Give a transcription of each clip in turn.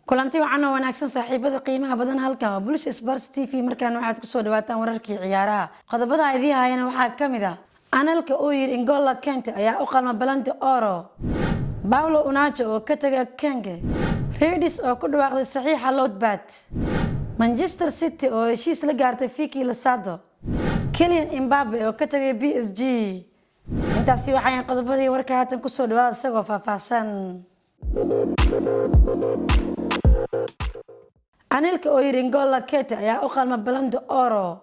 kulanti wacan oo wanaagsan saaxiibada qiimaha badan halkan waa Bulsh Sports TV markaan waxaad ku soo dhawaataan wararkii ciyaaraha qodobada ay hayana waxaa kamid ah analka oo yiri N'Golo Kante ayaa u qalma balanta oro Paulo Unacho oo ka tagay Kenge Redis oo ku dhawaaqday saxiixa Lodbat Manchester City oo heshiis la gaartay Fiki Losado Kylian Mbappe oo ka tagay PSG intaasi waxay qodobadii warka haatan ku soo dhawaada isagoo faahfaahsan analka oo yiri N'Golo Kante ayaa u qalma balanta oro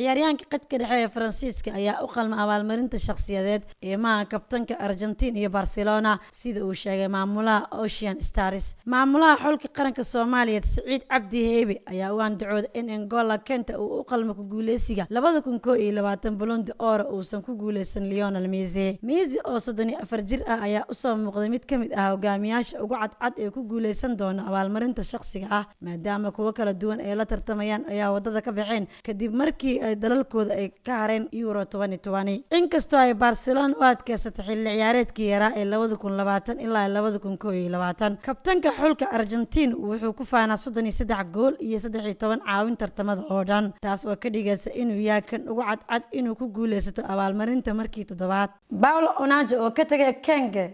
ciyaaryahanka qadka dhexe ee Faransiiska ayaa u qalma abaalmarinta shakhsiyadeed ee maaha kabtanka Argentina iyo Barcelona sida uu sheegay maamulaha Ocean Stars maamulaha xulka qaranka Soomaaliyeed Saciid Cabdi Heebe ayaa u andacooday in N'Golo Kante uu u qalmo ku guuleysiga 2021 Ballon d'Or uusan ku guuleysan Lionel Messi oo 34 jir ah ayaa u soo muuqday mid kamid ah hogaamiyaasha ugu cadcad ee ku guuleysan doona abaalmarinta shakhsiga ah maadaama kuwa kala duwan ay la tartamayaan ayaa wadada ka baxeen kadib markii ay dalalkooda ay ka hareen Euro 2020 inkastoo ay Barcelona u adkaysatay xilli ciyaareedkii yaraa ee 2020 ilaa 2021 kabtanka xulka Argentina wuxuu ku faanaa 33 gool iyo 13 caawin tartamada oo dhan taas oo ka dhigaysa inuu yahay kan ugu cadcad inuu ku guuleysto abaalmarinta markii toddobaad Paulo Unacho oo ka tagay Kenge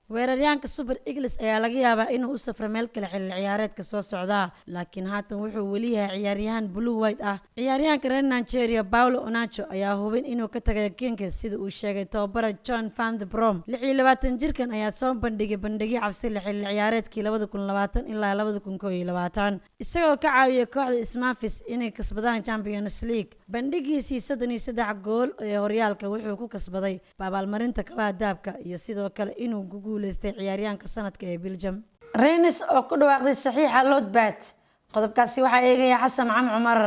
weeraryahanka Super Eagles ayaa laga yaabaa inuu u safro meel kale xilli ciyaareedka soo socda laakiin haatan wuxuu wali yahay ciyaaryahan blue white ah ciyaaryahanka reer Nigeria Paulo Unacho ayaa hubin inuu ka tagay Kenge sida uu sheegay tababara John van der Brom 26 jirkan ayaa soo bandhigay cabsi la xilli ciyaareedkii 2020 ilaa 2021 isagoo ka caawiyay kooxda Memphis inay kasbadaan Champions League bandhigiisii 33 gool ee horyaalka wuxuu ku kasbaday abaalmarinta kabaha daabka iyo sidoo kale inuu leestay ciyaaryahanka sanadka ee Belgium Rennes oo ku dhawaaqday saxiixa Lodbat qodobkaasi waxa eegaya Xasan Maxamed Cumar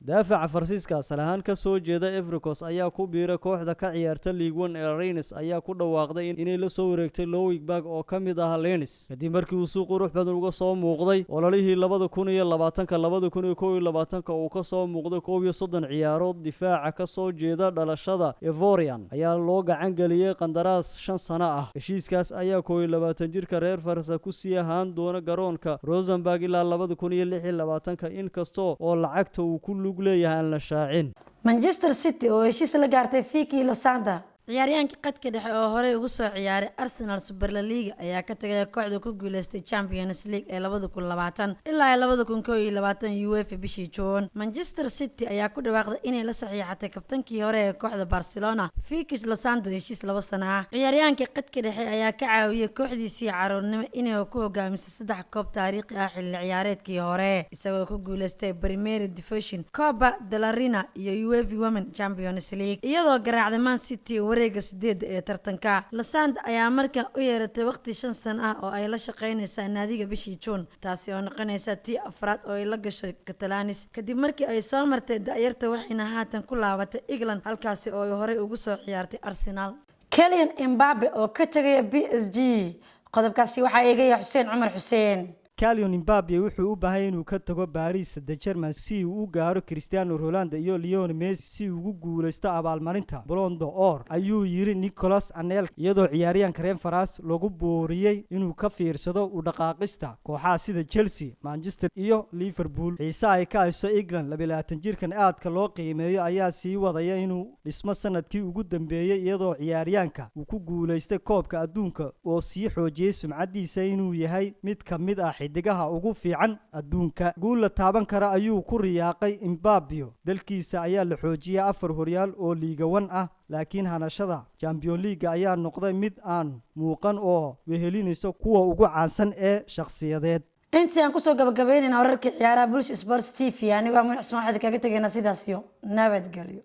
daafaca Faransiiska salahan ka soo jeeda Evercost ayaa ku biiray kooxda ka ciyaarta Ligue 1 ee Rennes ayaa ku dhawaaqday inay la soo wareegtay Loic Berg oo kamid ah Rennes kadib markii uu suuq qurux badan uga soo muuqday ololihii 2020 uu ka soo muuqday 30 ciyaarood difaaca ka soo jeeda dhalashada Ivorian ayaa loo gacan galiyay qandaraas 5 sano ah heshiiskaas ayaa 22 jirka reer Faransa ku sii ahaan doona garoonka Rosenborg ilaa 2026 inkastoo oo lacagta uu ku leeyahay la shaacin Manchester City oo heshiis la gaartay Fiki Losada ciyaaryahanka qadka dhexe oo hore ugu soo ciyaaray Arsenal Super League ayaa ka tagay kooxda ku guuleystay Champions League ee 2020 ilaa 2021 UEFA bishii June Manchester City ayaa ku dhawaaqday inay la saxiixatay kabtankii hore ee kooxda Barcelona Fiki Losada heshiis 2 sano ah ciyaaryahanka qadka dhexe ayaa ka caawiyay kooxdiisii caruurnimo inay ku hogaamiso 3 koob taariikhi ah xilli ciyaareedkii hore isagoo ku guuleystay Premier Division Copa del Rey iyo UEFA Women's Champions League iyadoo garaacday Man City wareega 8 ee tartanka Losada ayaa markaa u yeeratay waqti 5 sano ah oo ay la shaqeynaysaa naadiga bishii June taasi oo noqonaysa tii afraad oo ay la gashay Catalanis kadib markii ay soo martay da'yarta waxayna haatan ku laabatay England halkaasi oo ay hore ugu soo ciyaartay Arsenal Kylian Mbappe oo ka tagay PSG qodobkaasi waxa eegaya Xuseen Cumar Xuseen Kylian Mbappe wuxuu u baahay inuu ka tago Paris Saint-Germain si uu u gaaro Cristiano Ronaldo iyo Lionel Messi si uu ugu guuleysto abaalmarinta Ballon d'Or ayuu yiri Nicolas Anelka iyadoo ciyaaryahanka reer France lagu booriyay inuu ka fiirsado u dhaqaaqista kooxaha sida Chelsea, Manchester iyo Liverpool xiisa ay ka hayso England 22 jirkan aadka loo qiimeeyo ayaa sii wadaya inuu dhismo sanadkii ugu dambeeyay iyadoo ciyaaryahanka uu ku guuleystay koobka adduunka oo sii xoojiyay sumcadiisa inuu yahay mid kamid ah xidigaha ugu fiican adduunka guul la taaban kara ayuu ku riyaaqay Mbappe dalkiisa ayaa la xoojiyay 4 horyaal oo Liga 1 ah laakiin hanashada Champions League ayaa noqday mid aan muuqan oo wehelinayso kuwa ugu caansan ee shakhsiyadeed intii aan ku soo gabagabeynayna wararkii ciyaaraha Bulsh Sports TV aniga waa Muxsin waxaad kaga tagayna sidaas iyo nabadgelyo